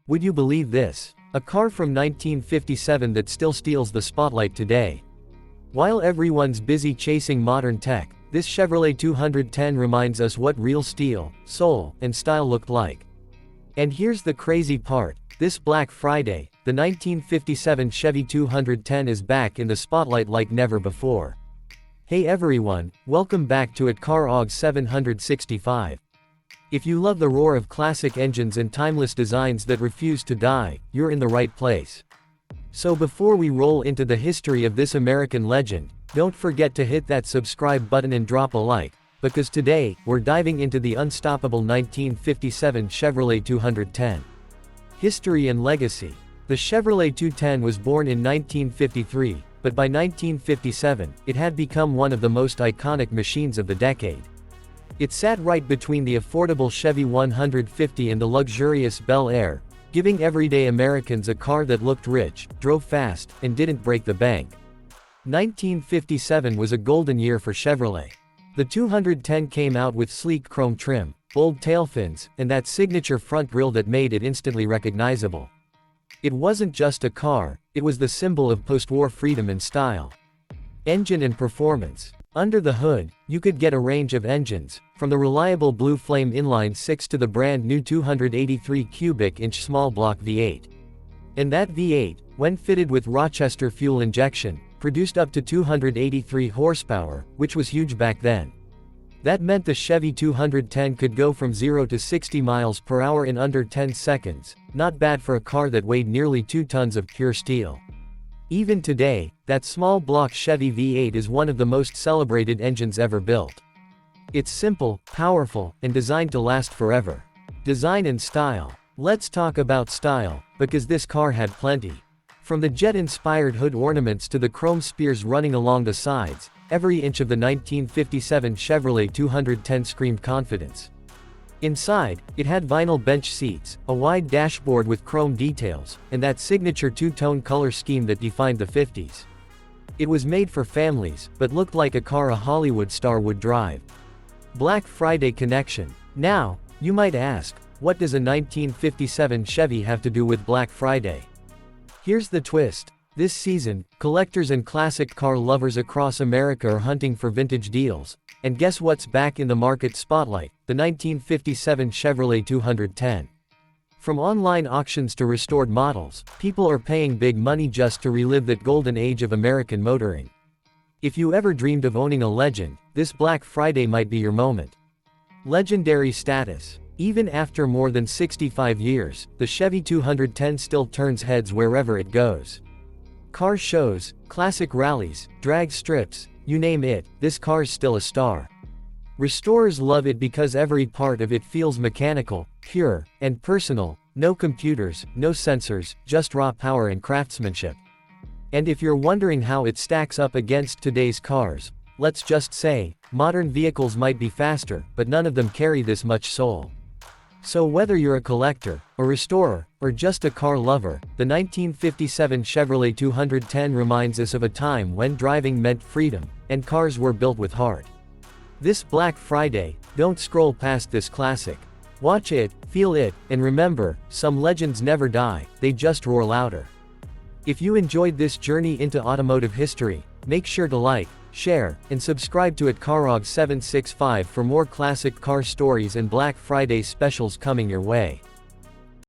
Would you believe this? A car from 1957 that still steals the spotlight today. While everyone's busy chasing modern tech, this Chevrolet 210 reminds us what real steel, soul, and style looked like. And here's the crazy part. This Black Friday, the 1957 Chevy 210 is back in the spotlight like never before. Hey everyone, welcome back to CarOg 765. If you love the roar of classic engines and timeless designs that refuse to die, you're in the right place. So before we roll into the history of this American legend, don't forget to hit that subscribe button and drop a like, because today, we're diving into the unstoppable 1957 Chevrolet 210. History and legacy. The Chevrolet 210 was born in 1953, but by 1957, it had become one of the most iconic machines of the decade. It sat right between the affordable Chevy 150 and the luxurious Bel Air, giving everyday Americans a car that looked rich, drove fast, and didn't break the bank. 1957 was a golden year for Chevrolet. The 210 came out with sleek chrome trim, bold tailfins, and that signature front grille that made it instantly recognizable. It wasn't just a car, it was the symbol of post-war freedom and style. Engine and performance. Under the hood, you could get a range of engines, from the reliable Blue Flame inline-6 to the brand new 283 cubic inch small block V8. And that V8, when fitted with Rochester fuel injection, produced up to 283 horsepower, which was huge back then. That meant the Chevy 210 could go from 0 to 60 miles per hour in under 10 seconds, not bad for a car that weighed nearly 2 tons of pure steel. Even today, that small block Chevy V8 is one of the most celebrated engines ever built. It's simple, powerful, and designed to last forever. Design and style. Let's talk about style, because this car had plenty. From the jet-inspired hood ornaments to the chrome spears running along the sides, every inch of the 1957 Chevrolet 210 screamed confidence. Inside, it had vinyl bench seats, a wide dashboard with chrome details, and that signature two-tone color scheme that defined the 50s. It was made for families, but looked like a car a Hollywood star would drive. Black Friday connection. Now, you might ask, what does a 1957 Chevy have to do with Black Friday? Here's the twist. This season, collectors and classic car lovers across America are hunting for vintage deals. And guess what's back in the market spotlight? The 1957 Chevrolet 210. From online auctions to restored models, people are paying big money just to relive that golden age of American motoring. If you ever dreamed of owning a legend, this Black Friday might be your moment. Legendary status. Even after more than 65 years, the Chevy 210 still turns heads wherever it goes. Car shows, classic rallies, drag strips, you name it, this car's still a star. Restorers love it because every part of it feels mechanical, pure, and personal, no computers, no sensors, just raw power and craftsmanship. And if you're wondering how it stacks up against today's cars, let's just say, modern vehicles might be faster, but none of them carry this much soul. So whether you're a collector, a restorer, or just a car lover, the 1957 Chevrolet 210 reminds us of a time when driving meant freedom, and cars were built with heart. This Black Friday, don't scroll past this classic. Watch it, feel it, and remember, some legends never die, they just roar louder. If you enjoyed this journey into automotive history, make sure to like, share, and subscribe to CarOg 765 for more classic car stories and Black Friday specials coming your way.